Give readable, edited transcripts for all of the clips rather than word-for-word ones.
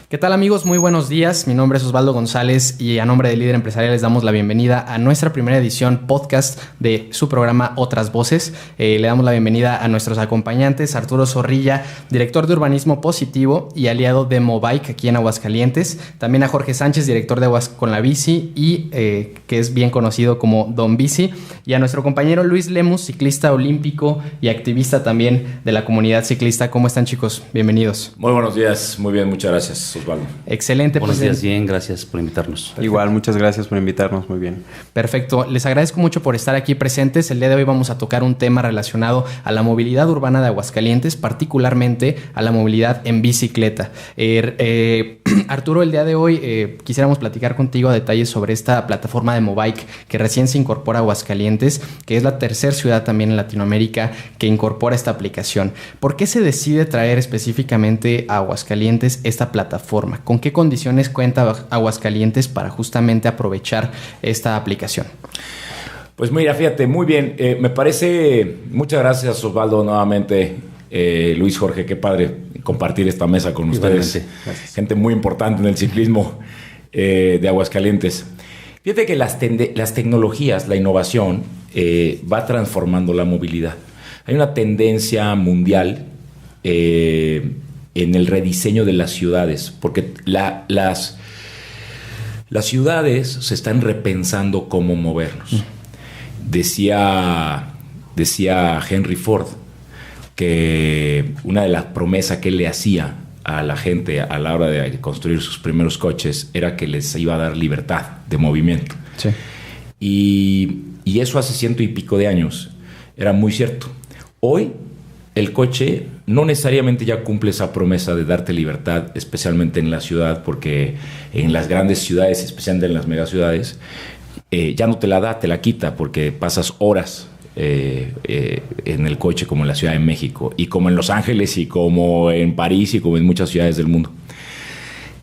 ¿Qué tal, amigos? Muy buenos días. Mi nombre es Osvaldo González y a nombre de Líder Empresarial les damos la bienvenida a nuestra primera edición podcast de su programa Otras Voces. Le damos la bienvenida a nuestros acompañantes, Arturo Zorrilla, director de Urbanismo Positivo y aliado de Mobike aquí en Aguascalientes. También a Jorge Sánchez, director de Aguas con la Bici y que es bien conocido como Don Bici. Y a nuestro compañero Luis Lemus, ciclista olímpico y activista también de la comunidad ciclista. ¿Cómo están, chicos? Bienvenidos. Muy buenos días. Muy bien, muchas gracias, Osvaldo. Excelente. Buenos días, bien, gracias por invitarnos. Perfecto. Igual, muchas gracias por invitarnos, muy bien. Perfecto, les agradezco mucho por estar aquí presentes. El día de hoy vamos a tocar un tema relacionado a la movilidad urbana de Aguascalientes, particularmente a la movilidad en bicicleta. Arturo, el día de hoy quisiéramos platicar contigo a detalles sobre esta plataforma de Mobike que recién se incorpora a Aguascalientes, que es la tercera ciudad también en Latinoamérica que incorpora esta aplicación. ¿Por qué se decide traer específicamente a Aguascalientes esta plataforma? ¿Con qué condiciones cuenta Aguascalientes para justamente aprovechar esta aplicación? Pues mira, fíjate, muy bien. Me parece, muchas gracias, Osvaldo, nuevamente. Luis, Jorge, qué padre compartir esta mesa con ustedes. Gente muy importante en el ciclismo de Aguascalientes. Fíjate que las tecnologías, la innovación, va transformando la movilidad. Hay una tendencia mundial en el rediseño de las ciudades, porque las ciudades se están repensando cómo movernos. Decía Henry Ford que una de las promesas que él le hacía a la gente a la hora de construir sus primeros coches era que les iba a dar libertad de movimiento. Sí. Y eso hace 100 y pico de años era muy cierto. Hoy el coche no necesariamente ya cumple esa promesa de darte libertad, especialmente en la ciudad, porque en las grandes ciudades, especialmente en las megaciudades, ya no te la da, te la quita, porque pasas horas en el coche, como en la Ciudad de México, y como en Los Ángeles, y como en París, y como en muchas ciudades del mundo.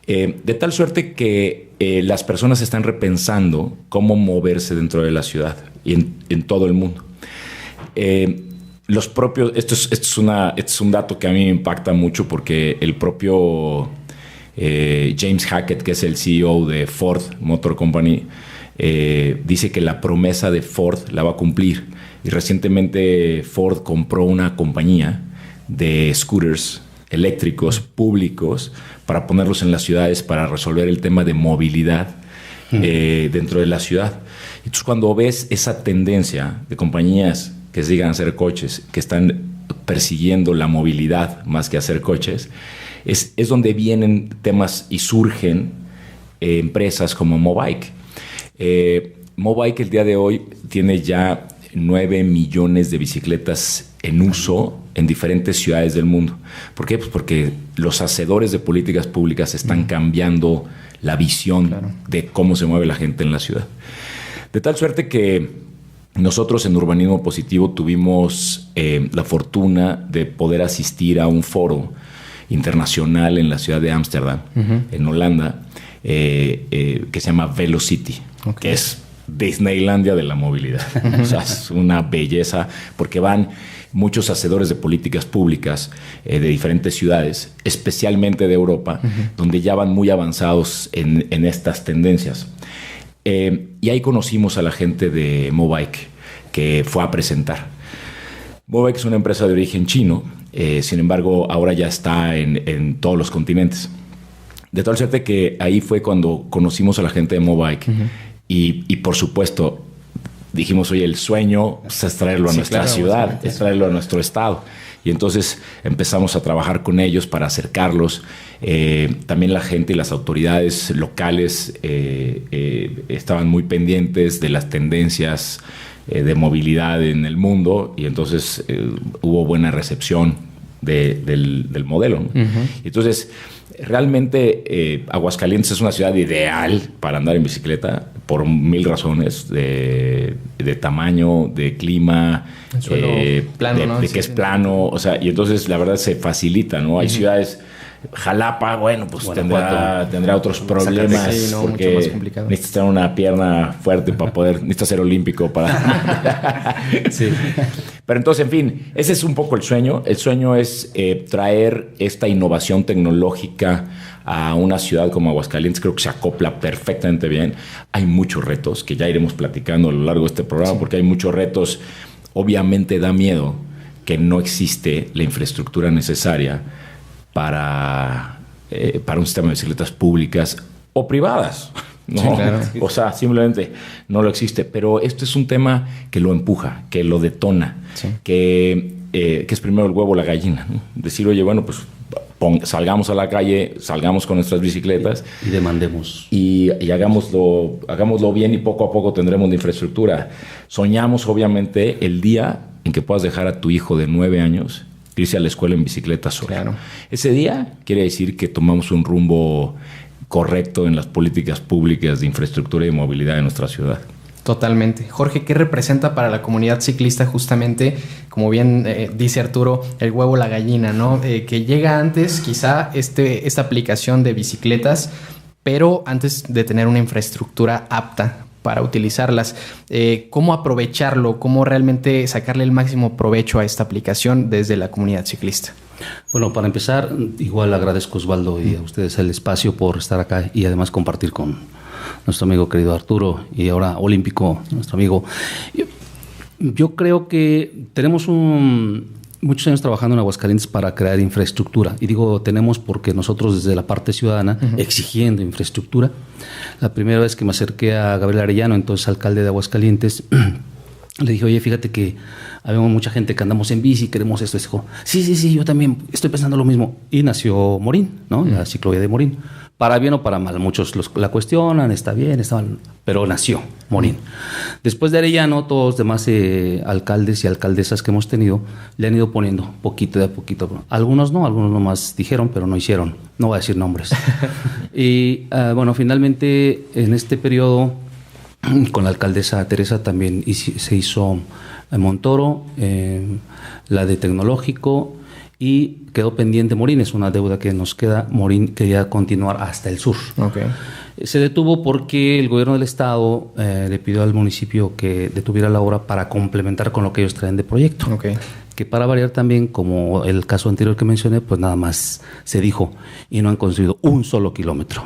De tal suerte que las personas están repensando cómo moverse dentro de la ciudad y en todo el mundo. Los propios, esto es un dato que a mí me impacta mucho, porque el propio James Hackett, que es el CEO de Ford Motor Company, dice que la promesa de Ford la va a cumplir. Y recientemente Ford compró una compañía de scooters eléctricos públicos para ponerlos en las ciudades para resolver el tema de movilidad dentro de la ciudad. Entonces, cuando ves esa tendencia de compañías que se digan a hacer coches, que están persiguiendo la movilidad más que hacer coches, es donde vienen temas y surgen empresas como Mobike. Mobike el día de hoy tiene ya 9 millones de bicicletas en uso en diferentes ciudades del mundo. ¿Por qué? Pues porque los hacedores de políticas públicas están cambiando la visión de cómo se mueve la gente en la ciudad. De tal suerte que nosotros en Urbanismo Positivo tuvimos la fortuna de poder asistir a un foro internacional en la ciudad de Ámsterdam, en Holanda, que se llama Velocity, que es Disneylandia de la movilidad. O sea, es una belleza, porque van muchos hacedores de políticas públicas de diferentes ciudades, especialmente de Europa, donde ya van muy avanzados en estas tendencias. Y ahí conocimos a la gente de Mobike, que fue a presentar. Mobike es una empresa de origen chino, sin embargo ahora ya está en todos los continentes. De tal suerte que ahí fue cuando conocimos a la gente de Mobike. Y por supuesto dijimos, oye, el sueño es traerlo a nuestra ciudad, es traerlo a nuestro estado. Y entonces empezamos a trabajar con ellos para acercarlos. También la gente y las autoridades locales estaban muy pendientes de las tendencias de movilidad en el mundo, y entonces hubo buena recepción del modelo, ¿no? Entonces, realmente Aguascalientes es una ciudad ideal para andar en bicicleta por 1000 razones, de tamaño, de clima, plano, ¿no? de que es plano, o sea, y entonces la verdad se facilita, ¿no? Hay ciudades, Jalapa, bueno, pues tendrá otros problemas, sí, no, porque mucho más complicado. Necesitas tener una pierna fuerte para poder, necesitas ser olímpico para... Sí. Pero entonces, en fin, ese es un poco el sueño. El sueño es traer esta innovación tecnológica a una ciudad como Aguascalientes. Creo que se acopla perfectamente bien. Hay muchos retos que ya iremos platicando a lo largo de este programa, porque hay muchos retos. Obviamente da miedo que no existe la infraestructura necesaria para un sistema de bicicletas públicas o privadas. No, sí, claro. O sea, simplemente no lo existe. Pero esto es un tema que lo empuja, que lo detona, sí. que es primero el huevo o la gallina, ¿no? Decir, oye, bueno, pues salgamos a la calle, salgamos con nuestras bicicletas. Y demandemos. Y hagámoslo bien y poco a poco tendremos la infraestructura. Soñamos, obviamente, el día en que puedas dejar a tu hijo de 9 años irse a la escuela en bicicleta solo. Claro. Ese día quiere decir que tomamos un rumbo correcto en las políticas públicas de infraestructura y de movilidad de nuestra ciudad. Totalmente. Jorge, ¿qué representa para la comunidad ciclista justamente, como bien dice Arturo, el huevo o la gallina, ¿no? Que llega antes quizá esta aplicación de bicicletas, pero antes de tener una infraestructura apta para utilizarlas. ¿Cómo aprovecharlo? ¿Cómo realmente sacarle el máximo provecho a esta aplicación desde la comunidad ciclista? Bueno, para empezar, igual agradezco, Osvaldo, y a ustedes el espacio por estar acá y además compartir con nuestro amigo querido Arturo y ahora olímpico, nuestro amigo. Yo creo que tenemos muchos años trabajando en Aguascalientes para crear infraestructura. Y digo tenemos porque nosotros desde la parte ciudadana, exigiendo infraestructura. La primera vez que me acerqué a Gabriel Arellano, entonces alcalde de Aguascalientes, le dije, oye, fíjate que habemos mucha gente que andamos en bici, queremos esto. Y dijo, sí, yo también estoy pensando lo mismo. Y nació Morín, ¿no? La ciclovía de Morín. Para bien o para mal, muchos la cuestionan, está bien, está mal, pero nació Morín. Después de Arellano, todos los demás alcaldes y alcaldesas que hemos tenido le han ido poniendo poquito de a poquito. Algunos nomás dijeron, pero no hicieron. No voy a decir nombres. Y bueno, finalmente en este periodo, con la alcaldesa Teresa también se hizo Montoro, la de Tecnológico, y quedó pendiente Morín, es una deuda que nos queda. Morín quería continuar hasta el sur. Okay. Se detuvo porque el gobierno del estado le pidió al municipio que detuviera la obra para complementar con lo que ellos traen de proyecto. Okay. Que para variar también, como el caso anterior que mencioné, pues nada más se dijo y no han construido un solo kilómetro.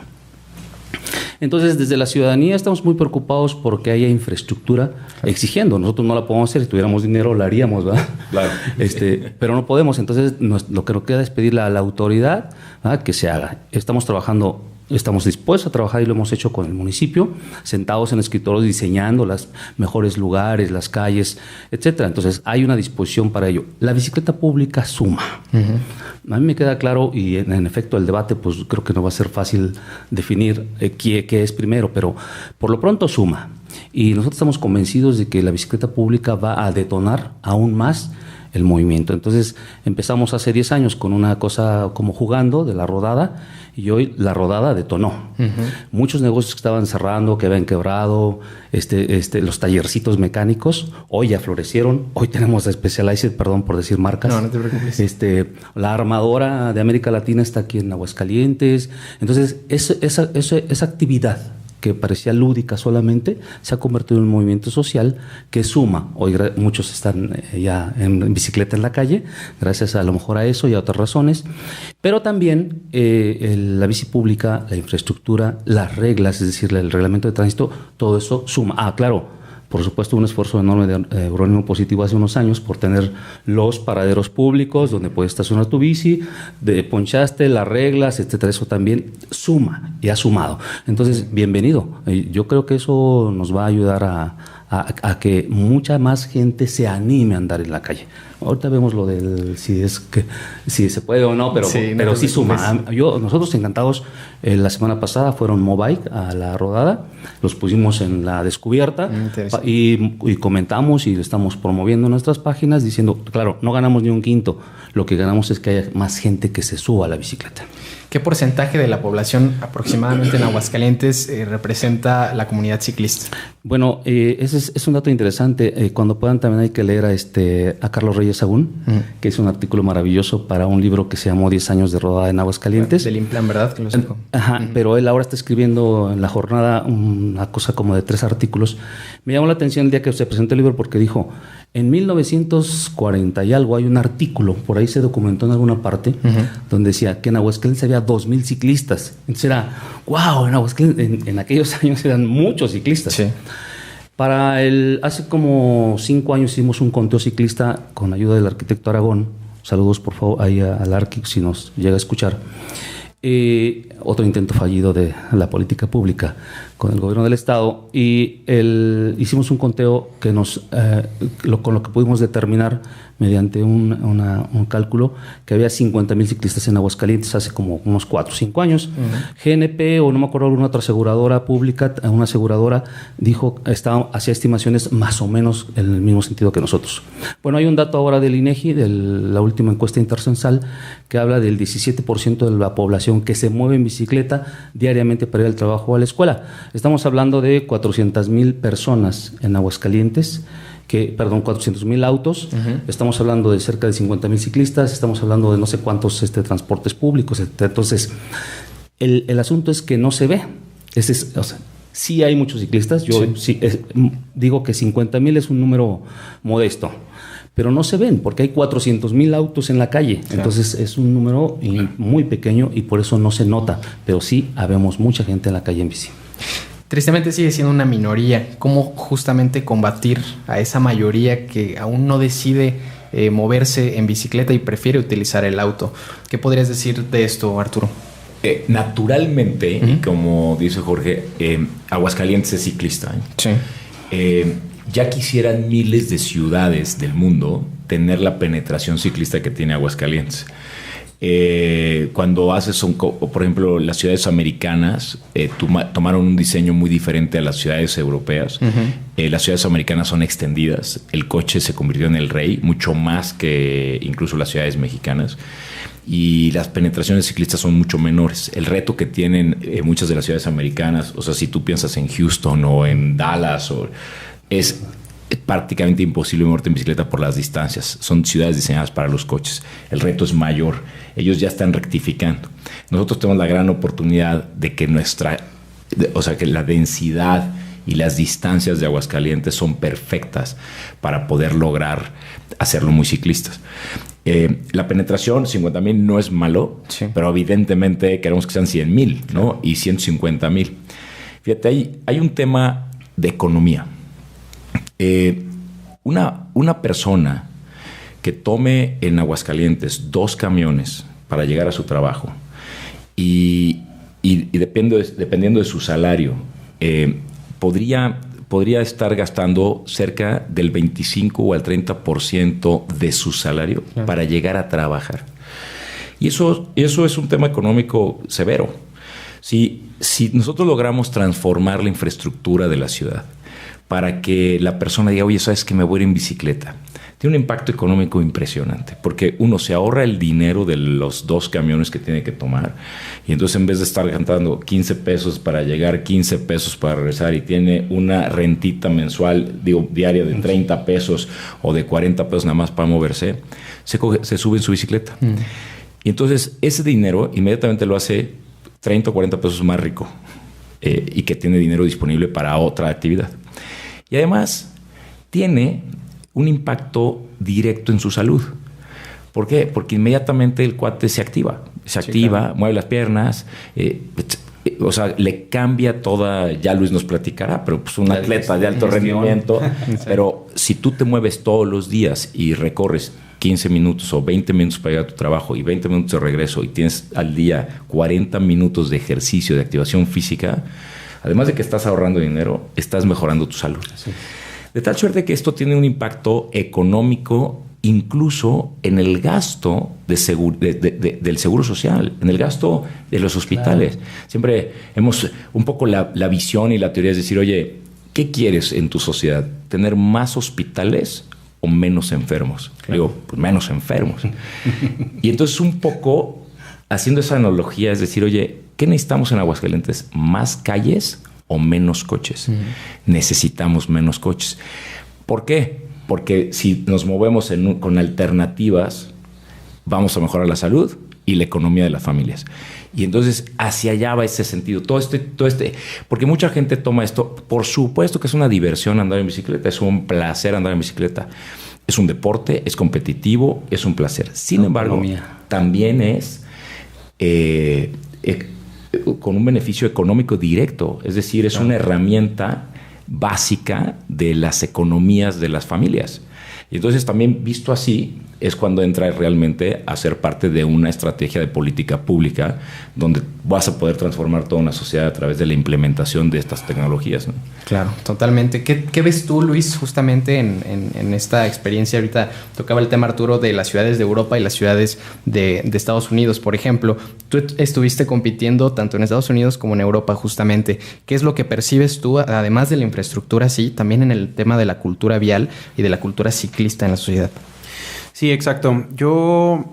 Entonces, desde la ciudadanía estamos muy preocupados porque haya infraestructura exigiendo. Nosotros no la podemos hacer, si tuviéramos dinero la haríamos, ¿verdad? Claro. Pero no podemos. Entonces, lo que nos queda es pedirle a la autoridad, ¿verdad?, que se haga. Estamos dispuestos a trabajar y lo hemos hecho con el municipio, sentados en escritorios diseñando los mejores lugares, las calles, etcétera. Entonces, hay una disposición para ello. La bicicleta pública suma. A mí me queda claro, y en efecto el debate, pues creo que no va a ser fácil definir qué es primero, pero por lo pronto suma. Y nosotros estamos convencidos de que la bicicleta pública va a detonar aún más el movimiento. Entonces, empezamos hace 10 años con una cosa como jugando de la rodada, y hoy la rodada detonó. Muchos negocios que estaban cerrando, que habían quebrado, los tallercitos mecánicos, hoy ya florecieron. Hoy tenemos Specialized, perdón por decir marcas. No te preocupes. La armadora de América Latina está aquí en Aguascalientes. Entonces, esa actividad que parecía lúdica solamente, se ha convertido en un movimiento social que suma. Hoy muchos están ya en bicicleta en la calle, gracias a lo mejor a eso y a otras razones, pero también la bici pública, la infraestructura, las reglas, es decir, el reglamento de tránsito, todo eso suma. Claro, por supuesto, un esfuerzo enorme de Eurónimo Positivo hace unos años por tener los paraderos públicos donde puedes estacionar tu bici, ponchaste las reglas, etcétera. Eso también suma y ha sumado. Entonces, bienvenido. Yo creo que eso nos va a ayudar a que mucha más gente se anime a andar en la calle. Ahorita vemos lo del si se puede o no, pero sí suma. Nosotros encantados. La semana pasada fueron Mobike a la rodada, los pusimos en la descubierta y comentamos y estamos promoviendo nuestras páginas diciendo, claro, no ganamos ni un quinto, lo que ganamos es que haya más gente que se suba a la bicicleta. ¿Qué porcentaje de la población aproximadamente en Aguascalientes representa la comunidad ciclista? Bueno, ese es un dato interesante. Cuando puedan también hay que leer a Carlos Reyes Reyes Sagún, que es un artículo maravilloso para un libro que se llamó 10 años de rodada en Aguascalientes. Del Implan, ¿verdad? Que lo sacó. Ajá, pero él ahora está escribiendo en la jornada una cosa como de 3 artículos. Me llamó la atención el día que se presentó el libro porque dijo, en 1940 y algo hay un artículo, por ahí se documentó en alguna parte, donde decía que en Aguascalientes había 2,000 ciclistas. Entonces era, wow, en Aguascalientes en aquellos años eran muchos ciclistas. Sí. Hace como 5 años hicimos un conteo ciclista con ayuda del arquitecto Aragón. Saludos por favor ahí al Arqui si nos llega a escuchar. Otro intento fallido de la política pública con el gobierno del estado, y hicimos un conteo que con lo que pudimos determinar mediante un cálculo que había 50,000 ciclistas en Aguascalientes hace como unos 4 o 5 años. GNP, o no me acuerdo, alguna otra aseguradora pública, una aseguradora hacía estimaciones más o menos en el mismo sentido que nosotros. Bueno, hay un dato ahora del INEGI, de la última encuesta intercensal, que habla del 17% de la población que se mueve en bicicleta diariamente para ir al trabajo o a la escuela. Estamos hablando de 400,000 personas en Aguascalientes, 400,000 autos, estamos hablando de cerca de 50,000 ciclistas, estamos hablando de no sé cuántos transportes públicos, etc. Entonces, el asunto es que no se ve. Sí hay muchos ciclistas, digo que 50,000 es un número modesto, pero no se ven porque hay 400,000 autos en la calle. Claro. Entonces es un número muy pequeño y por eso no se nota, pero sí habemos mucha gente en la calle en bici. Tristemente sigue siendo una minoría. ¿Cómo justamente combatir a esa mayoría que aún no decide moverse en bicicleta y prefiere utilizar el auto? ¿Qué podrías decir de esto, Arturo? Naturalmente, y como dice Jorge, Aguascalientes es ciclista. Sí. Ya quisieran miles de ciudades del mundo tener la penetración ciclista que tiene Aguascalientes. Cuando haces por ejemplo, las ciudades americanas tomaron un diseño muy diferente a las ciudades europeas. Las ciudades americanas son extendidas, el coche se convirtió en el rey, mucho más que incluso las ciudades mexicanas, y las penetraciones ciclistas son mucho menores. El reto que tienen muchas de las ciudades americanas, o sea, si tú piensas en Houston o en Dallas, es prácticamente imposible moverte en bicicleta por las distancias. Son ciudades diseñadas para los coches. El reto es mayor. Ellos ya están rectificando. Nosotros tenemos la gran oportunidad de que que la densidad y las distancias de Aguascalientes son perfectas para poder lograr hacerlo muy ciclistas. La penetración, 50,000 no es malo, sí, pero evidentemente queremos que sean 100,000, ¿no? Y 150,000. Fíjate, hay un tema de economía. Una persona que tome en Aguascalientes 2 camiones para llegar a su trabajo y dependiendo de su salario, podría estar gastando cerca del 25 o al 30% de su salario para llegar a trabajar. Y eso es un tema económico severo. Si nosotros logramos transformar la infraestructura de la ciudad para que la persona diga, oye, ¿sabes que me voy a ir en bicicleta? Tiene un impacto económico impresionante, porque uno se ahorra el dinero de los 2 camiones que tiene que tomar, y entonces en vez de estar gastando 15 pesos para llegar, 15 pesos para regresar, y tiene una rentita mensual, diaria de 30 pesos o de 40 pesos nada más para moverse, se sube en su bicicleta. Y entonces ese dinero inmediatamente lo hace 30 o 40 pesos más rico, y que tiene dinero disponible para otra actividad. Y además tiene un impacto directo en su salud. ¿Por qué? Porque inmediatamente el cuate se activa. Claro. Mueve las piernas, le cambia toda, ya Luis nos platicará, pero pues un atleta de alto rendimiento. Sí. Pero si tú te mueves todos los días y recorres 15 minutos o 20 minutos para llegar a tu trabajo y 20 minutos de regreso, y tienes al día 40 minutos de ejercicio, de activación física, además de que estás ahorrando dinero, estás mejorando tu salud. Sí. De tal suerte que esto tiene un impacto económico incluso en el gasto del seguro social, en el gasto de los hospitales. Claro. Siempre hemos un poco la visión y la teoría es decir, oye, ¿qué quieres en tu sociedad? ¿Tener más hospitales o menos enfermos? Claro. Digo, pues menos enfermos. Y entonces un poco haciendo esa analogía es decir, oye, ¿qué necesitamos en Aguascalientes? ¿Más calles o menos coches? Necesitamos menos coches. ¿Por qué? porque si nos movemos con alternativas, vamos a mejorar la salud y la economía de las familias. Y entonces hacia allá va ese sentido. Todo este, porque mucha gente toma esto, por supuesto que es una diversión andar en bicicleta, es un placer andar en bicicleta. Es un deporte, es competitivo, es un placer. Sin embargo, también es con un beneficio económico directo. Es decir, es una herramienta básica de las economías de las familias. Y entonces también visto así es cuando entra realmente a ser parte de una estrategia de política pública donde vas a poder transformar toda una sociedad a través de la implementación de estas tecnologías, ¿no? Claro, totalmente. ¿Qué ves tú, Luis, justamente en esta experiencia? Ahorita tocaba el tema, Arturo, de las ciudades de Europa y las ciudades de Estados Unidos, por ejemplo. Tú estuviste compitiendo tanto en Estados Unidos como en Europa, justamente. ¿Qué es lo que percibes tú, además de la infraestructura, sí, también en el tema de la cultura vial y de la cultura ciclista en la sociedad? Sí, exacto. Yo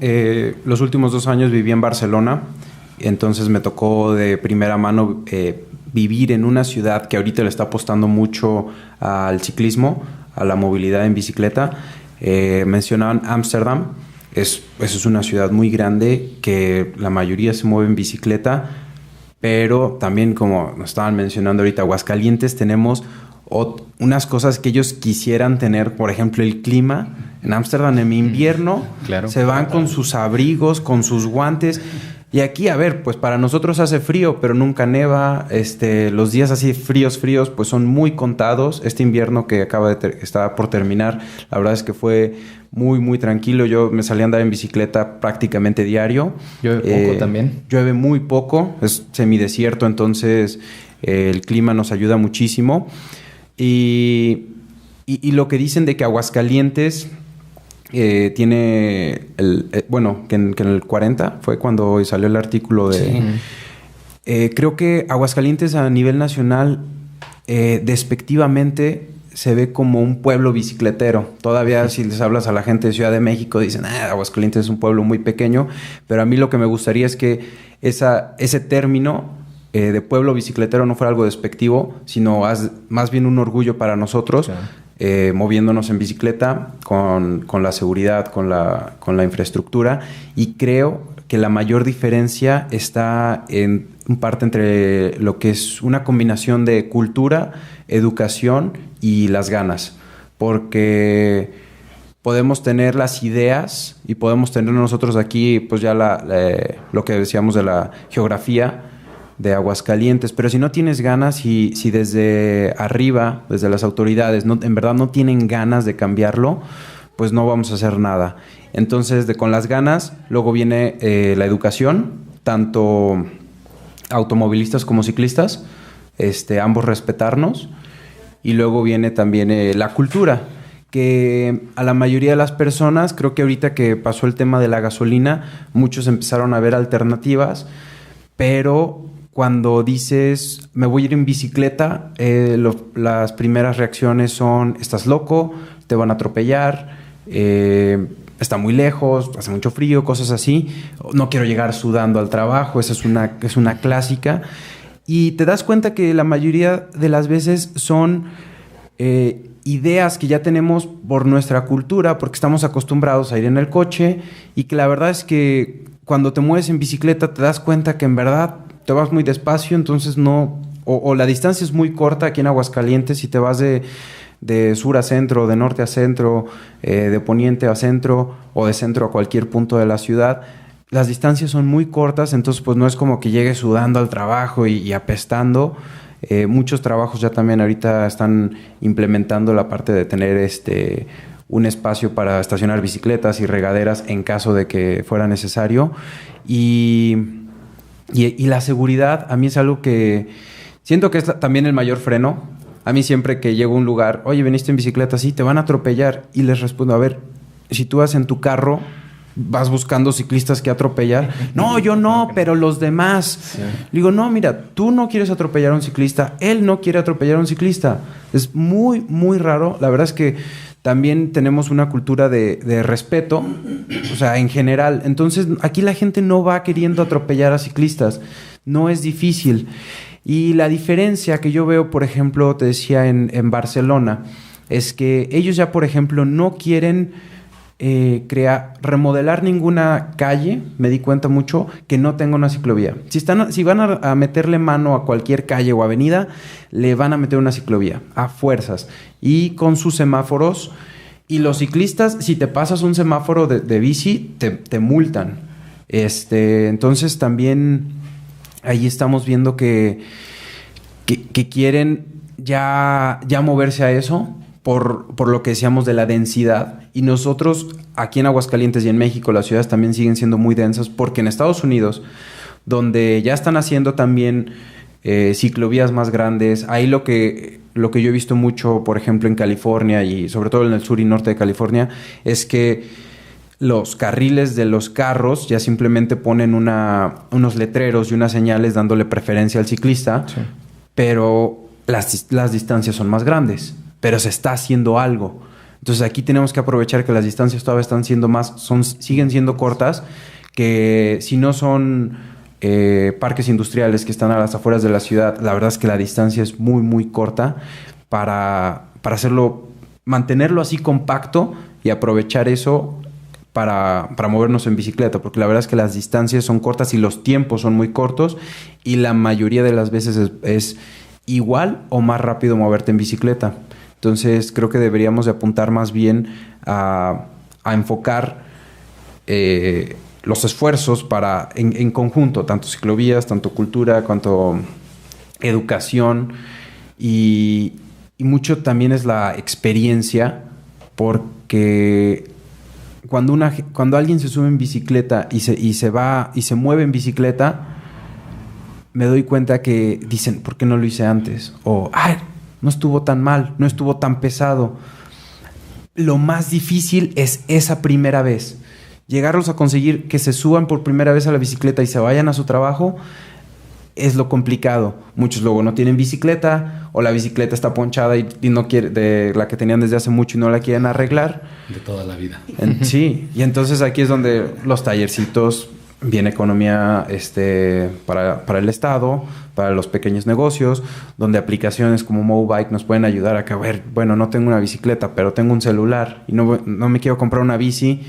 los últimos 2 años viví en Barcelona, entonces me tocó de primera mano vivir en una ciudad que ahorita le está apostando mucho al ciclismo, a la movilidad en bicicleta. Mencionaban Ámsterdam, eso es una ciudad muy grande que la mayoría se mueve en bicicleta, pero también, como nos estaban mencionando ahorita, Aguascalientes, tenemos unas cosas que ellos quisieran tener, por ejemplo, el clima. En Ámsterdam, en invierno, claro, se van con sus abrigos, con sus guantes. Y aquí, a ver, pues para nosotros hace frío, pero nunca neva. Los días así fríos, pues son muy contados. Este invierno que estaba por terminar, la verdad es que fue muy, muy tranquilo. Yo me salí a andar en bicicleta prácticamente diario. Llueve poco también. Llueve muy poco, es semidesierto, entonces el clima nos ayuda muchísimo. Y lo que dicen de que Aguascalientes tiene que en el 40 fue cuando salió el artículo de... Sí. Creo que Aguascalientes a nivel nacional despectivamente se ve como un pueblo bicicletero. Todavía si les hablas a la gente de Ciudad de México dicen, Aguascalientes es un pueblo muy pequeño, pero a mí lo que me gustaría es que ese término de pueblo bicicletero no fuera algo despectivo, sino más bien un orgullo para nosotros. Claro. Moviéndonos en bicicleta con la seguridad, con la infraestructura, y creo que la mayor diferencia está en parte entre lo que es una combinación de cultura, educación y las ganas, porque podemos tener las ideas y podemos tener nosotros aquí pues ya lo que decíamos de la geografía de Aguascalientes, pero si no tienes ganas y si desde arriba, desde las autoridades, en verdad no tienen ganas de cambiarlo, pues no vamos a hacer nada. Entonces, con las ganas, luego viene la educación, tanto automovilistas como ciclistas, ambos respetarnos, y luego viene también la cultura, que a la mayoría de las personas, creo que ahorita que pasó el tema de la gasolina, muchos empezaron a ver alternativas, pero cuando dices, me voy a ir en bicicleta, las primeras reacciones son, estás loco, te van a atropellar, está muy lejos, hace mucho frío, cosas así. No quiero llegar sudando al trabajo, esa es una clásica. Y te das cuenta que la mayoría de las veces son ideas que ya tenemos por nuestra cultura, porque estamos acostumbrados a ir en el coche, y que la verdad es que cuando te mueves en bicicleta te das cuenta que en verdad te vas muy despacio, entonces no... O la distancia es muy corta aquí en Aguascalientes, si te vas de sur a centro, de norte a centro, de poniente a centro, o de centro a cualquier punto de la ciudad, las distancias son muy cortas, entonces pues no es como que llegues sudando al trabajo y apestando. Muchos trabajos ya también ahorita están implementando la parte de tener un espacio para estacionar bicicletas y regaderas en caso de que fuera necesario. Y la seguridad a mí es algo que siento que es también el mayor freno. A mí siempre que llego a un lugar, oye, ¿veniste en bicicleta? Sí, te van a atropellar. Y les respondo, a ver, si tú vas en tu carro, vas buscando ciclistas que atropellar. No, yo no, pero los demás. Sí. Le digo, no, mira, tú no quieres atropellar a un ciclista, él no quiere atropellar a un ciclista. Es muy, muy raro. La verdad es que también tenemos una cultura de respeto, o sea, en general. Entonces, aquí la gente no va queriendo atropellar a ciclistas. No es difícil. Y la diferencia que yo veo, por ejemplo, te decía en Barcelona, es que ellos ya, por ejemplo, no quieren remodelar ninguna calle, me di cuenta mucho, que no tenga una ciclovía. Si van a meterle mano a cualquier calle o avenida, le van a meter una ciclovía, a fuerzas. Y con sus semáforos. Y los ciclistas, si te pasas un semáforo de bici, te multan. Entonces también ahí estamos viendo que quieren ya moverse a eso. Por lo que decíamos de la densidad. Y nosotros aquí en Aguascalientes y en México las ciudades también siguen siendo muy densas, porque en Estados Unidos, donde ya están haciendo también ciclovías más grandes, ahí lo que yo he visto mucho, por ejemplo, en California y sobre todo en el sur y norte de California, es que los carriles de los carros ya simplemente ponen unos letreros y unas señales dándole preferencia al ciclista, sí. Pero las distancias son más grandes. Pero se está haciendo algo. Entonces aquí tenemos que aprovechar que las distancias todavía están siendo siguen siendo cortas, que si no son parques industriales que están a las afueras de la ciudad, la verdad es que la distancia es muy, muy corta para mantenerlo así compacto y aprovechar eso para movernos en bicicleta, porque la verdad es que las distancias son cortas y los tiempos son muy cortos y la mayoría de las veces es igual o más rápido moverte en bicicleta. Entonces creo que deberíamos de apuntar más bien a enfocar los esfuerzos en conjunto, tanto ciclovías, tanto cultura, cuanto educación y mucho también es la experiencia, porque cuando alguien se sube en bicicleta y se mueve en bicicleta, me doy cuenta que dicen, ¿por qué no lo hice antes? O, no estuvo tan mal, no estuvo tan pesado. Lo más difícil es esa primera vez. Llegarlos a conseguir que se suban por primera vez a la bicicleta y se vayan a su trabajo es lo complicado. Muchos luego no tienen bicicleta o la bicicleta está ponchada y no quiere, de la que tenían desde hace mucho y no la quieren arreglar. De toda la vida. Sí, y entonces aquí es donde los tallercitos, viene economía para el Estado, para los pequeños negocios, donde aplicaciones como Mobike nos pueden ayudar a que, bueno, no tengo una bicicleta, pero tengo un celular y no me quiero comprar una bici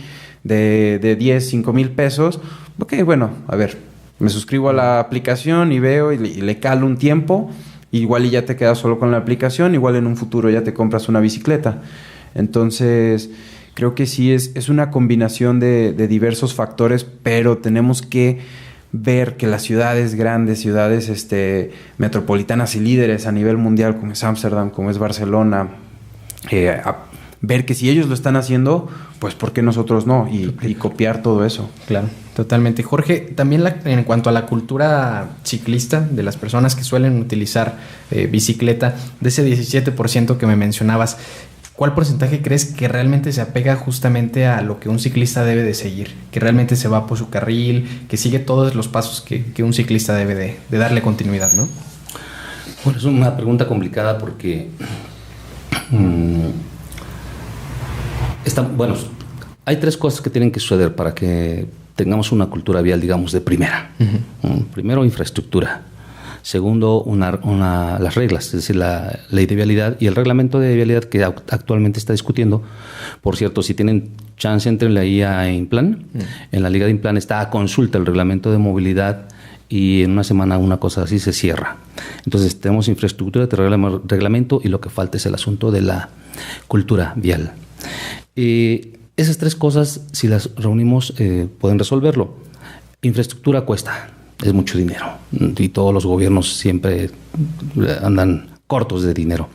de 10, 5 mil pesos. Ok, bueno, a ver, me suscribo a la aplicación y veo y le calo un tiempo, igual y ya te quedas solo con la aplicación, igual en un futuro ya te compras una bicicleta. Entonces creo que sí es una combinación de diversos factores, pero tenemos que ver que las ciudades grandes, ciudades metropolitanas y líderes a nivel mundial, como es Ámsterdam, como es Barcelona, ver que si ellos lo están haciendo, pues ¿por qué nosotros no? Y copiar todo eso. Claro, totalmente. Jorge, también en cuanto a la cultura ciclista de las personas que suelen utilizar bicicleta, de ese 17% que me mencionabas, ¿cuál porcentaje crees que realmente se apega justamente a lo que un ciclista debe de seguir? Que realmente se va por su carril, que sigue todos los pasos que un ciclista debe de darle continuidad, ¿no? Bueno, es una pregunta complicada porque hay tres cosas que tienen que suceder para que tengamos una cultura vial, digamos, de primera. Uh-huh. Primero, infraestructura. Segundo, las reglas, es decir, la ley de vialidad y el reglamento de vialidad que actualmente está discutiendo. Por cierto, si tienen chance, entrenle ahí a Implan. En la Liga de Implan está a consulta el reglamento de movilidad y en una semana una cosa así se cierra. Entonces tenemos infraestructura, reglamento y lo que falta es el asunto de la cultura vial. Esas tres cosas, si las reunimos, pueden resolverlo. Infraestructura cuesta. Es mucho dinero y todos los gobiernos siempre andan cortos de dinero.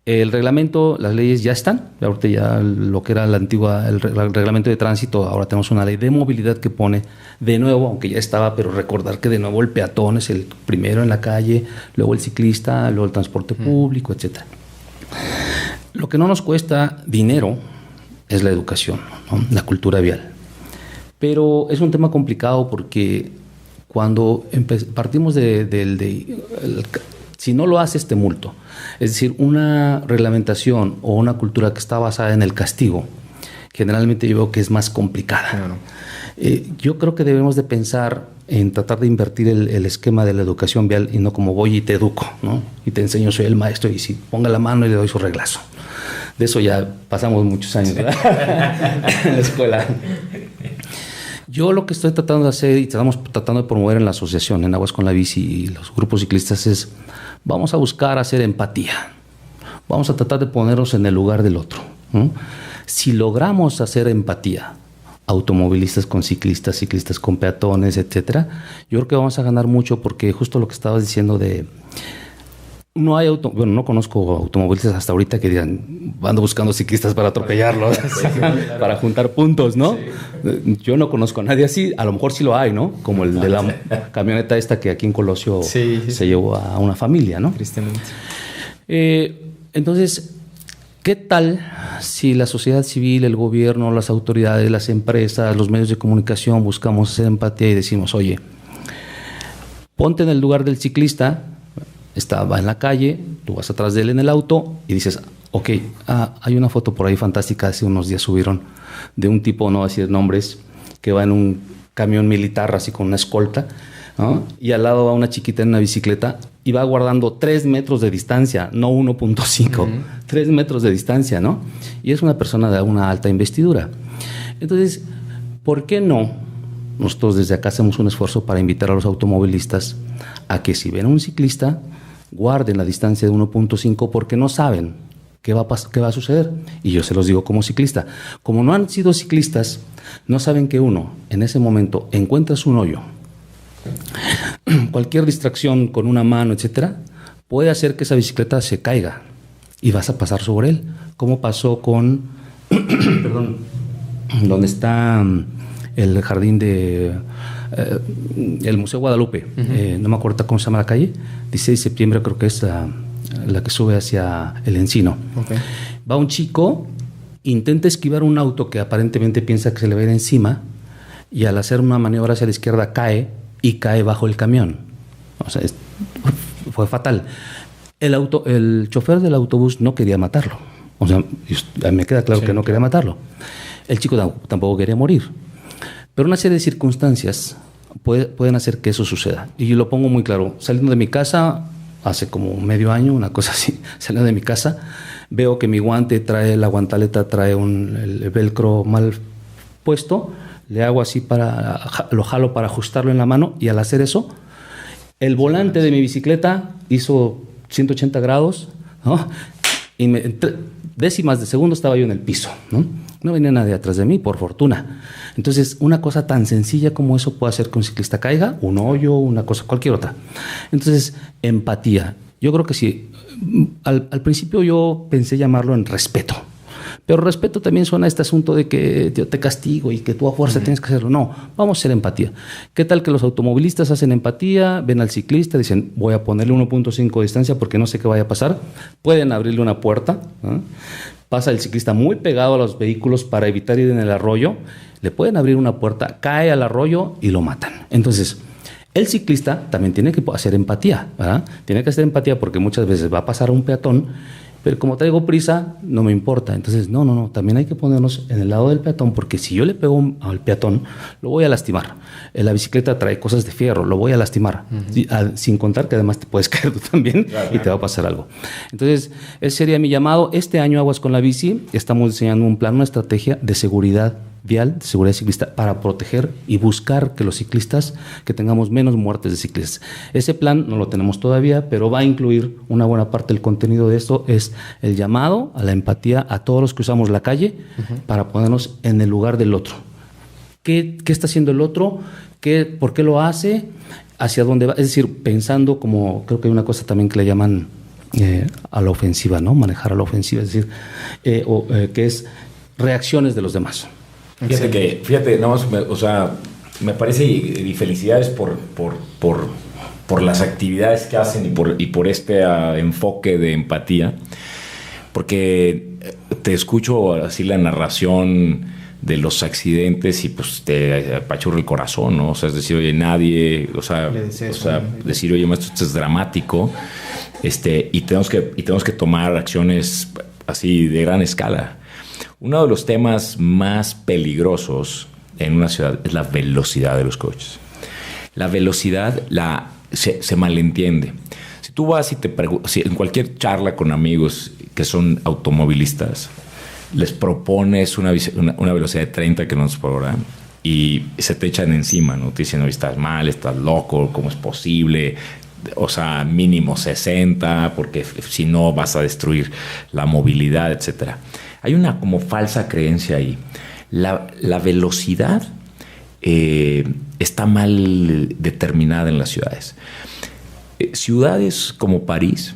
El reglamento, las leyes ya están. Ahorita ya lo que era el reglamento de tránsito, ahora tenemos una ley de movilidad que pone de nuevo, aunque ya estaba, pero recordar que de nuevo el peatón es el primero en la calle, luego el ciclista, luego el transporte público, etc. Lo que no nos cuesta dinero es la educación, ¿no? La cultura vial. Pero es un tema complicado porque cuando partimos si no lo haces, te multo. Es decir, una reglamentación o una cultura que está basada en el castigo, generalmente yo veo que es más complicada. Claro. Yo creo que debemos de pensar en tratar de invertir el esquema de la educación vial y no como voy y te educo, ¿no? Y te enseño, soy el maestro y si ponga la mano y le doy su reglazo. De eso ya pasamos muchos años, ¿verdad? En la escuela. Yo lo que estoy tratando de hacer y estamos tratando de promover en la asociación, en Aguas con la Bici y los grupos ciclistas es, vamos a buscar hacer empatía. Vamos a tratar de ponernos en el lugar del otro. Si logramos hacer empatía, automovilistas con ciclistas, ciclistas con peatones, etcétera, yo creo que vamos a ganar mucho porque justo lo que estabas diciendo de... no conozco automovilistas hasta ahorita que digan, ando buscando ciclistas para atropellarlos, para juntar puntos, ¿no? Sí. Yo no conozco a nadie así, a lo mejor sí lo hay, ¿no? Como el de la camioneta esta que aquí en Colosio se llevó a una familia, ¿no? Tristemente. Entonces, ¿qué tal si la sociedad civil, el gobierno, las autoridades, las empresas, los medios de comunicación buscamos hacer empatía y decimos, oye, ponte en el lugar del ciclista, va en la calle, tú vas atrás de él en el auto y dices, ok, hay una foto por ahí fantástica, hace unos días subieron, de un tipo, no voy a decir nombres, que va en un camión militar así con una escolta, ¿no? Y al lado va una chiquita en una bicicleta y va guardando 3 metros de distancia, no 1.5, 3 metros de distancia, ¿no? Y es una persona de una alta investidura. Entonces, ¿por qué no? Nosotros desde acá hacemos un esfuerzo para invitar a los automovilistas a que si ven a un ciclista, guarden la distancia de 1.5 porque no saben qué va a suceder. Y yo se los digo como ciclista. Como no han sido ciclistas, no saben que uno, en ese momento, encuentras un hoyo. Cualquier distracción con una mano, etcétera, puede hacer que esa bicicleta se caiga y vas a pasar sobre él. Como pasó con... perdón, donde está el jardín de... el Museo Guadalupe, no me acuerdo cómo se llama la calle, 16 de septiembre creo que es la que sube hacia el Encino. Okay. Va un chico, intenta esquivar un auto que aparentemente piensa que se le va a ir encima y al hacer una maniobra hacia la izquierda cae bajo el camión. O sea, fue fatal. El chofer del autobús no quería matarlo. O sea, me queda claro que no quería matarlo. El chico tampoco quería morir. Pero una serie de circunstancias pueden hacer que eso suceda. Y yo lo pongo muy claro. Saliendo de mi casa, hace como medio año, una cosa así, saliendo de mi casa, veo que mi guante la guantaleta trae el velcro mal puesto, le hago así lo jalo para ajustarlo en la mano y al hacer eso, el volante de mi bicicleta hizo 180 grados, ¿no? Y décimas de segundo estaba yo en el piso, ¿no? No venía nadie atrás de mí, por fortuna. Entonces, una cosa tan sencilla como eso puede hacer que un ciclista caiga, un hoyo, una cosa, cualquier otra. Entonces, empatía. Yo creo que sí. Al principio yo pensé llamarlo en respeto. Pero respeto también suena a este asunto de que yo te castigo y que tú a fuerza tienes que hacerlo. No, vamos a hacer empatía. ¿Qué tal que los automovilistas hacen empatía? Ven al ciclista, dicen, voy a ponerle 1.5 de distancia porque no sé qué vaya a pasar. Pueden abrirle una puerta, ¿no? Pasa el ciclista muy pegado a los vehículos para evitar ir en el arroyo. Le pueden abrir una puerta, cae al arroyo y lo matan. Entonces, el ciclista también tiene que hacer empatía, ¿verdad? Tiene que hacer empatía porque muchas veces va a pasar un peatón, pero como traigo prisa, no me importa. Entonces, no, también hay que ponernos en el lado del peatón, porque si yo le pego al peatón, lo voy a lastimar. La bicicleta trae cosas de fierro, lo voy a lastimar. Sin contar que además te puedes caer tú también y te va a pasar algo. Entonces, ese sería mi llamado. Este año, Aguas con la Bici, estamos diseñando un plan, una estrategia de seguridad vial, de seguridad ciclista, para proteger y buscar que los ciclistas, que tengamos menos muertes de ciclistas. Ese plan no lo tenemos todavía, pero va a incluir una buena parte del contenido de esto, es el llamado a la empatía a todos los que usamos la calle para ponernos en el lugar del otro. ¿Qué está haciendo el otro? ¿Por qué lo hace? ¿Hacia dónde va? Es decir, pensando como, creo que hay una cosa también que le llaman a la ofensiva, ¿no? Manejar a la ofensiva, es decir, que es reacciones de los demás. Fíjate, nada más, me parece, y felicidades por las actividades que hacen y por este enfoque de empatía, porque te escucho así la narración de los accidentes y pues te apachurra el corazón, ¿no? O sea, es decir, oye, decir, oye, maestro, esto es dramático, y tenemos que tomar acciones así de gran escala. Uno de los temas más peligrosos en una ciudad es la velocidad de los coches. La velocidad se malentiende. Si tú vas y en cualquier charla con amigos que son automovilistas, les propones una velocidad de 30 kilómetros por hora y se te echan encima, ¿no? Te dicen, no, estás mal, estás loco, ¿cómo es posible? O sea, mínimo 60, porque si no vas a destruir la movilidad, etcétera. Hay una como falsa creencia ahí. La velocidad está mal determinada en las ciudades. Ciudades como París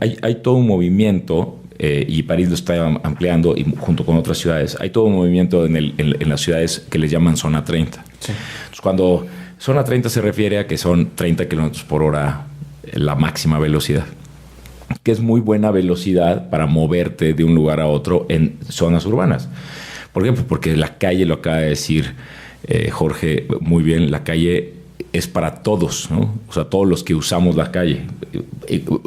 hay todo un movimiento, y París lo está ampliando y junto con otras ciudades, hay todo un movimiento en las ciudades que les llaman zona 30. Sí. Entonces, cuando zona 30 se refiere a que son 30 kilómetros por hora la máxima velocidad, que es muy buena velocidad para moverte de un lugar a otro en zonas urbanas. ¿Por qué? Pues porque la calle, lo acaba de decir Jorge muy bien, la calle es para todos, ¿no? O sea, todos los que usamos la calle.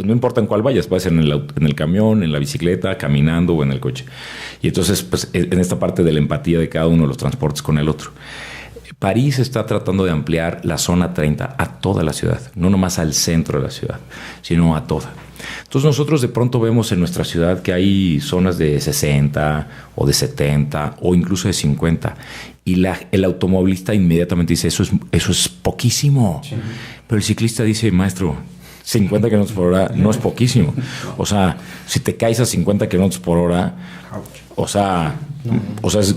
No importa en cuál vayas, puede ser en el camión, en la bicicleta, caminando o en el coche. Y entonces, pues, en esta parte de la empatía de cada uno de los transportes con el otro. París está tratando de ampliar la zona 30 a toda la ciudad, no nomás al centro de la ciudad, sino a toda. Entonces nosotros de pronto vemos en nuestra ciudad que hay zonas de 60 o de 70 o incluso de 50 y el automovilista inmediatamente dice eso es poquísimo. Sí. Pero el ciclista dice, maestro, 50 kilómetros por hora no es poquísimo. O sea, si te caes a 50 kilómetros por hora, o sea,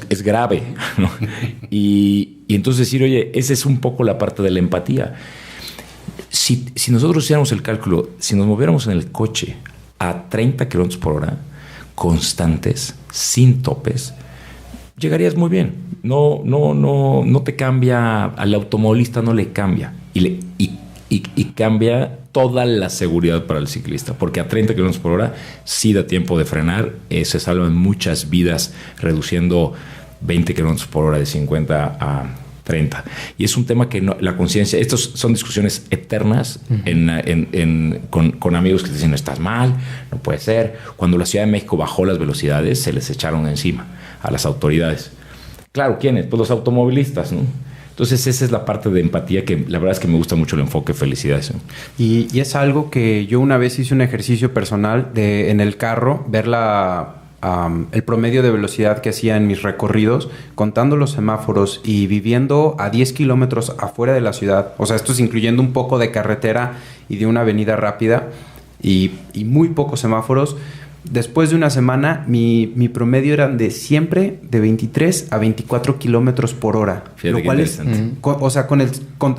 es grave, ¿no? Y entonces decir, oye, esa es un poco la parte de la empatía. Si nosotros hiciéramos el cálculo, si nos moviéramos en el coche a 30 kilómetros por hora, constantes, sin topes, llegarías muy bien. No te cambia, al automovilista no le cambia. Y cambia toda la seguridad para el ciclista, porque a 30 kilómetros por hora sí da tiempo de frenar, se salvan muchas vidas reduciendo 20 kilómetros por hora de 50 a 30. Y es un tema que la conciencia, estas son discusiones eternas con amigos que te dicen, estás mal, no puede ser. Cuando la Ciudad de México bajó las velocidades, se les echaron encima a las autoridades. Claro, ¿quiénes? Pues los automovilistas, ¿no? Entonces esa es la parte de empatía que la verdad es que me gusta mucho el enfoque. Felicidades. Y es algo que yo una vez hice un ejercicio personal en el carro, ver el promedio de velocidad que hacía en mis recorridos, contando los semáforos y viviendo a 10 kilómetros afuera de la ciudad. O sea, esto es incluyendo un poco de carretera y de una avenida rápida y muy pocos semáforos. Después de una semana, mi promedio era siempre de 23 a 24 kilómetros por hora. Fíjate, lo cual es, o sea,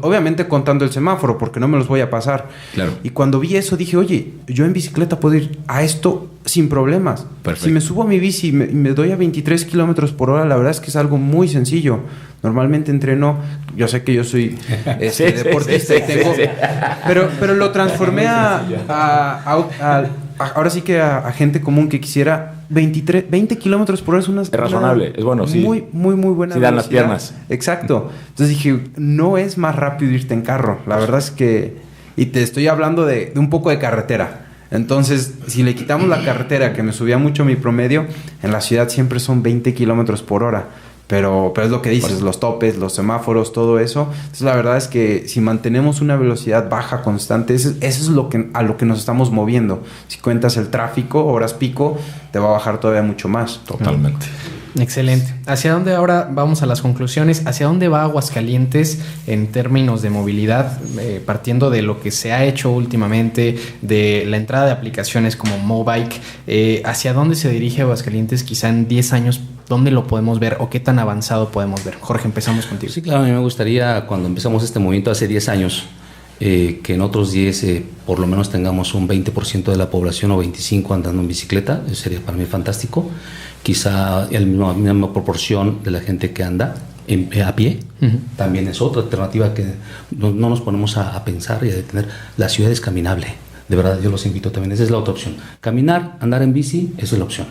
obviamente contando el semáforo, porque no me los voy a pasar. Claro. Y cuando vi eso, dije, oye, yo en bicicleta puedo ir a esto sin problemas. Perfecto. Si me subo a mi bici y me doy a 23 kilómetros por hora, la verdad es que es algo muy sencillo. Normalmente entreno, yo sé que yo soy deportista y tengo... Sí. Pero lo transformé ahora sí que a gente común que quisiera 20 kilómetros por hora es razonable, es bueno, sí. Muy, muy, muy buena. Sí, dan las piernas. Exacto. Entonces dije, no es más rápido irte en carro. La verdad es que... Y te estoy hablando de un poco de carretera. Entonces, si le quitamos la carretera, que me subía mucho mi promedio, en la ciudad siempre son 20 kilómetros por hora. Pero es lo que dices, los topes, los semáforos, todo eso. Entonces, la verdad es que si mantenemos una velocidad baja, constante, eso es a lo que nos estamos moviendo. Si cuentas el tráfico, horas pico, te va a bajar todavía mucho más. Totalmente. Excelente. ¿Hacia dónde ahora vamos a las conclusiones? ¿Hacia dónde va Aguascalientes en términos de movilidad? Partiendo de lo que se ha hecho últimamente, de la entrada de aplicaciones como Mobike, ¿hacia dónde se dirige Aguascalientes quizá en 10 años? ¿Dónde lo podemos ver o qué tan avanzado podemos ver? Jorge, empezamos contigo. Sí, claro, a mí me gustaría, cuando empezamos este movimiento hace 10 años, que en otros 10 por lo menos tengamos un 20% de la población o 25% andando en bicicleta. Eso sería para mí fantástico. Quizá la misma proporción de la gente que anda a pie. También es otra alternativa que no nos ponemos a pensar y a detener. La ciudad es caminable. De verdad, yo los invito también. Esa es la otra opción. Caminar, andar en bici, esa es la opción.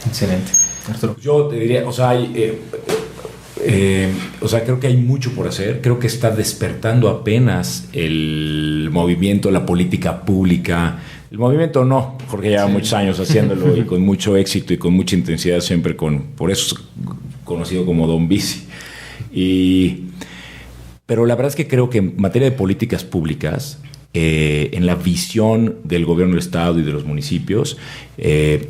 Excelente. Arturo. Yo te diría, creo que hay mucho por hacer. Creo que está despertando apenas el movimiento, la política pública. El movimiento no, porque lleva muchos años haciéndolo y con mucho éxito y con mucha intensidad, siempre por eso es conocido como Don Bici. Pero la verdad es que creo que en materia de políticas públicas en la visión del gobierno del estado y de los municipios,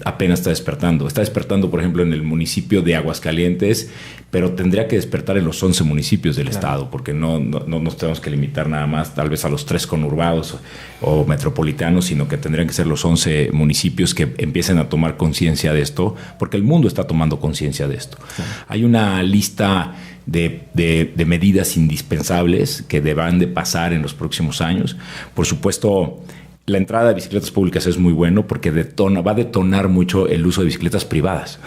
apenas está despertando. Está despertando, por ejemplo, en el municipio de Aguascalientes, pero tendría que despertar en los 11 municipios del estado, porque no nos tenemos que limitar nada más tal vez a los 3 conurbados o metropolitanos, sino que tendrían que ser los 11 municipios que empiecen a tomar conciencia de esto, porque el mundo está tomando conciencia de esto. Hay una lista de medidas indispensables que deberán de pasar en los próximos años. Por supuesto, la entrada de bicicletas públicas es muy bueno porque va a detonar mucho el uso de bicicletas privadas.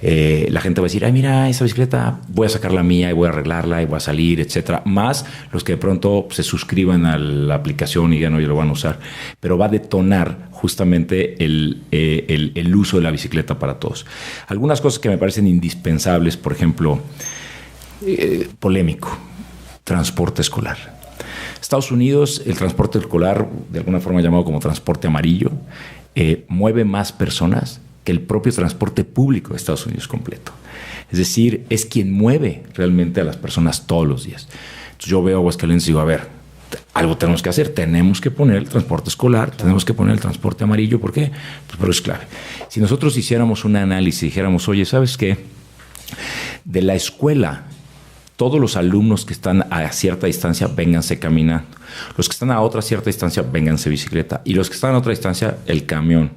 La gente va a decir, ay, mira, esa bicicleta, voy a sacar la mía y voy a arreglarla y voy a salir, etcétera. Más los que de pronto se suscriban a la aplicación y ya no lo van a usar. Pero va a detonar justamente el uso de la bicicleta para todos. Algunas cosas que me parecen indispensables, por ejemplo, polémico, transporte escolar. Estados Unidos, el transporte escolar, de alguna forma llamado como transporte amarillo, mueve más personas que el propio transporte público de Estados Unidos completo. Es decir, es quien mueve realmente a las personas todos los días. Entonces yo veo a Aguascalientes y digo, a ver, algo tenemos que hacer, tenemos que poner el transporte escolar, tenemos que poner el transporte amarillo. ¿Por qué? Pues pero es clave. Si nosotros hiciéramos un análisis y dijéramos, oye, ¿sabes qué? De la escuela, todos los alumnos que están a cierta distancia, vénganse caminando. Los que están a otra cierta distancia, vénganse bicicleta. Y los que están a otra distancia, el camión,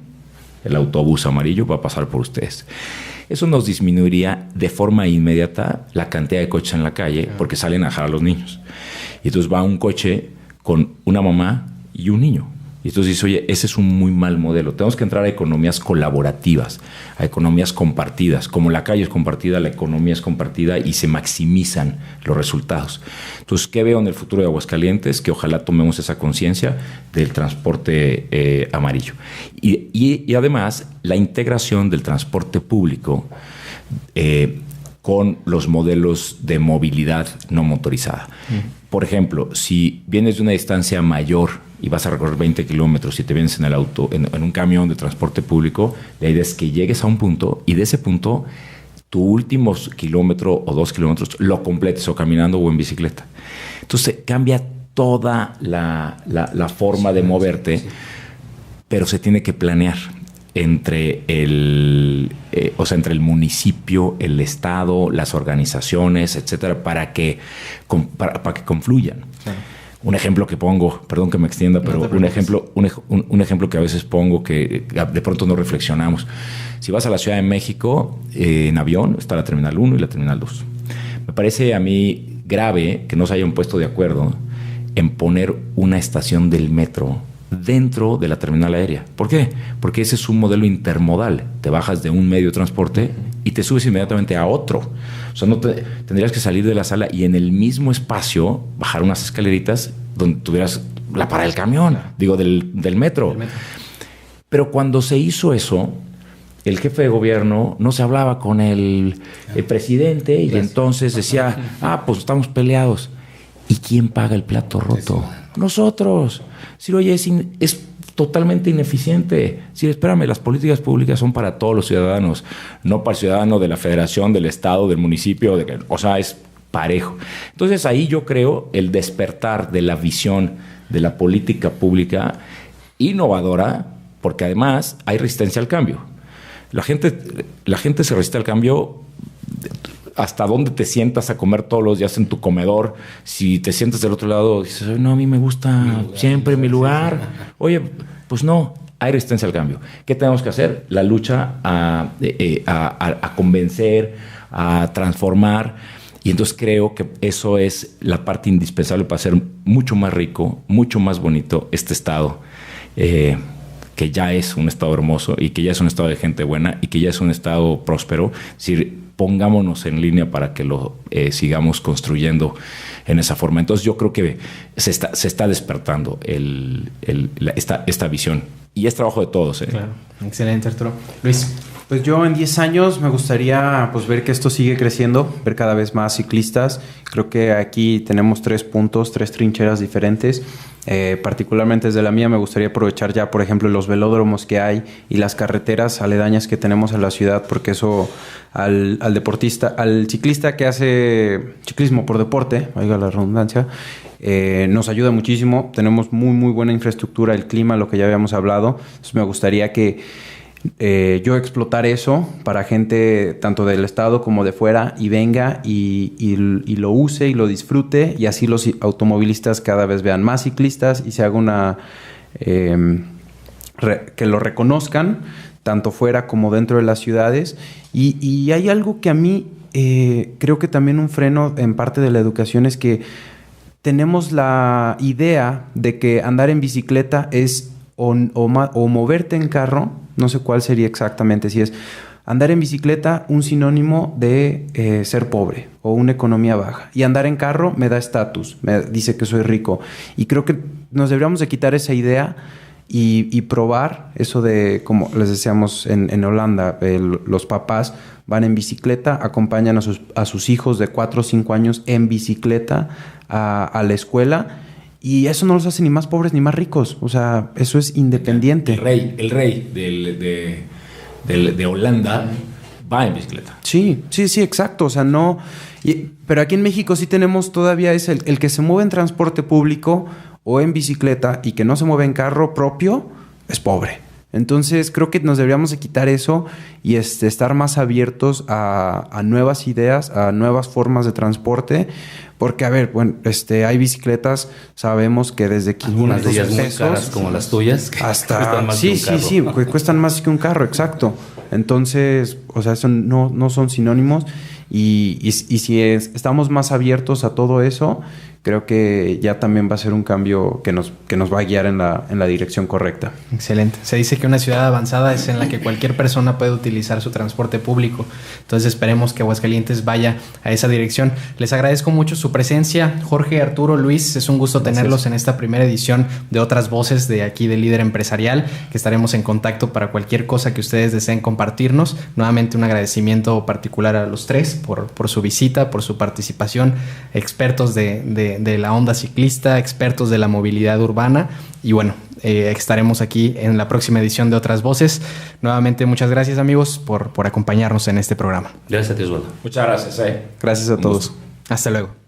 el autobús amarillo va a pasar por ustedes. Eso nos disminuiría de forma inmediata la cantidad de coches en la calle porque salen a dejar a los niños. Y entonces va un coche con una mamá y un niño. Y entonces dice, oye, ese es un muy mal modelo. Tenemos que entrar a economías colaborativas, a economías compartidas. Como la calle es compartida, la economía es compartida y se maximizan los resultados. Entonces, ¿qué veo en el futuro de Aguascalientes? Que ojalá tomemos esa conciencia del transporte amarillo. Y además, la integración del transporte público con los modelos de movilidad no motorizada. Por ejemplo, si vienes de una distancia mayor y vas a recorrer 20 kilómetros y te vienes en el auto, en un camión de transporte público, la idea es que llegues a un punto y de ese punto tu último kilómetro o 2 kilómetros lo completes o caminando o en bicicleta. Entonces cambia toda la forma de moverte, pero se tiene que planear entre entre el municipio, el estado, las organizaciones, etcétera, para que confluyan. Claro. Un ejemplo que pongo, perdón que me extienda, pero un ejemplo que a veces pongo que de pronto no reflexionamos. Si vas a la Ciudad de México en avión, está la Terminal 1 y la Terminal 2. Me parece a mí grave que no se hayan puesto de acuerdo en poner una estación del metro dentro de la terminal aérea. ¿Por qué? Porque ese es un modelo intermodal. Te bajas de un medio de transporte y te subes inmediatamente a otro. O sea, tendrías que salir de la sala y en el mismo espacio bajar unas escaleritas donde tuvieras la parada del camión, del metro. Pero cuando se hizo eso, el jefe de gobierno no se hablaba con el presidente y entonces decía, pues estamos peleados. ¿Y quién paga el plato roto? Nosotros. Si oye, es totalmente ineficiente. Si espérame, las políticas públicas son para todos los ciudadanos, no para el ciudadano de la federación, del estado, del municipio, o sea, es parejo. Entonces ahí yo creo el despertar de la visión de la política pública innovadora, porque además hay resistencia al cambio. La gente se resiste al cambio. Hasta dónde te sientas a comer todos los días en tu comedor. Si te sientas del otro lado, dices, no, a mí me gusta siempre mi lugar. Oye, pues no, hay resistencia al cambio. ¿Qué tenemos que hacer? La lucha a convencer, a transformar. Y entonces creo que eso es la parte indispensable para hacer mucho más rico, mucho más bonito este estado, que ya es un estado hermoso y que ya es un estado de gente buena y que ya es un estado próspero. Es decir, pongámonos en línea para que lo sigamos construyendo en esa forma. Entonces yo creo que se está despertando esta visión. Y es trabajo de todos. Claro. Excelente, Arturo. Luis. Pues yo en 10 años me gustaría pues ver que esto sigue creciendo, ver cada vez más ciclistas. Creo que aquí tenemos 3 puntos, 3 trincheras diferentes. Particularmente desde la mía me gustaría aprovechar ya, por ejemplo, los velódromos que hay y las carreteras aledañas que tenemos en la ciudad, porque eso al deportista, al ciclista que hace ciclismo por deporte, valga la redundancia, nos ayuda muchísimo. Tenemos muy buena infraestructura, el clima, lo que ya habíamos hablado. Entonces me gustaría que yo explotar eso para gente tanto del estado como de fuera y venga y lo use y lo disfrute, y así los automovilistas cada vez vean más ciclistas y se haga una que lo reconozcan tanto fuera como dentro de las ciudades. Y hay algo que a mí creo que también un freno en parte de la educación es que tenemos la idea de que andar en bicicleta es o moverte en carro. No sé cuál sería exactamente, si es andar en bicicleta un sinónimo de ser pobre o una economía baja. Y andar en carro me da estatus, me dice que soy rico. Y creo que nos deberíamos de quitar esa idea y probar eso de, como les decíamos en Holanda, los papás van en bicicleta, acompañan a sus hijos de 4 o 5 años en bicicleta a la escuela. Y eso no los hace ni más pobres ni más ricos. O sea, eso es independiente. El rey de Holanda va en bicicleta. Sí, exacto. O sea, no... pero aquí en México sí tenemos todavía el que se mueve en transporte público o en bicicleta y que no se mueve en carro propio es pobre. Entonces creo que nos deberíamos de quitar eso y estar más abiertos a nuevas ideas, a nuevas formas de transporte. Porque, a ver, bueno, hay bicicletas, sabemos que desde 500 algunas de ellas muy pesos caras, como las tuyas, hasta cuestan más que un carro. Sí, cuestan más que un carro, exacto. Entonces, o sea, eso no son sinónimos. Y si estamos más abiertos a todo eso, creo que ya también va a ser un cambio que nos va a guiar en la dirección correcta. Excelente. Se dice que una ciudad avanzada es en la que cualquier persona puede utilizar su transporte público. Entonces esperemos que Aguascalientes vaya a esa dirección. Les agradezco mucho su presencia. Jorge, Arturo, Luis, es un gusto tenerlos en esta primera edición de Otras Voces de aquí de Líder Empresarial, que estaremos en contacto para cualquier cosa que ustedes deseen compartirnos. Nuevamente un agradecimiento particular a los tres por su visita, por su participación, expertos de la onda ciclista, expertos de la movilidad urbana. Y bueno, estaremos aquí en la próxima edición de Otras Voces. Nuevamente, muchas gracias, amigos, por acompañarnos en este programa. Gracias a ti, Osvaldo. Muchas gracias. Gracias a todos. Hasta luego.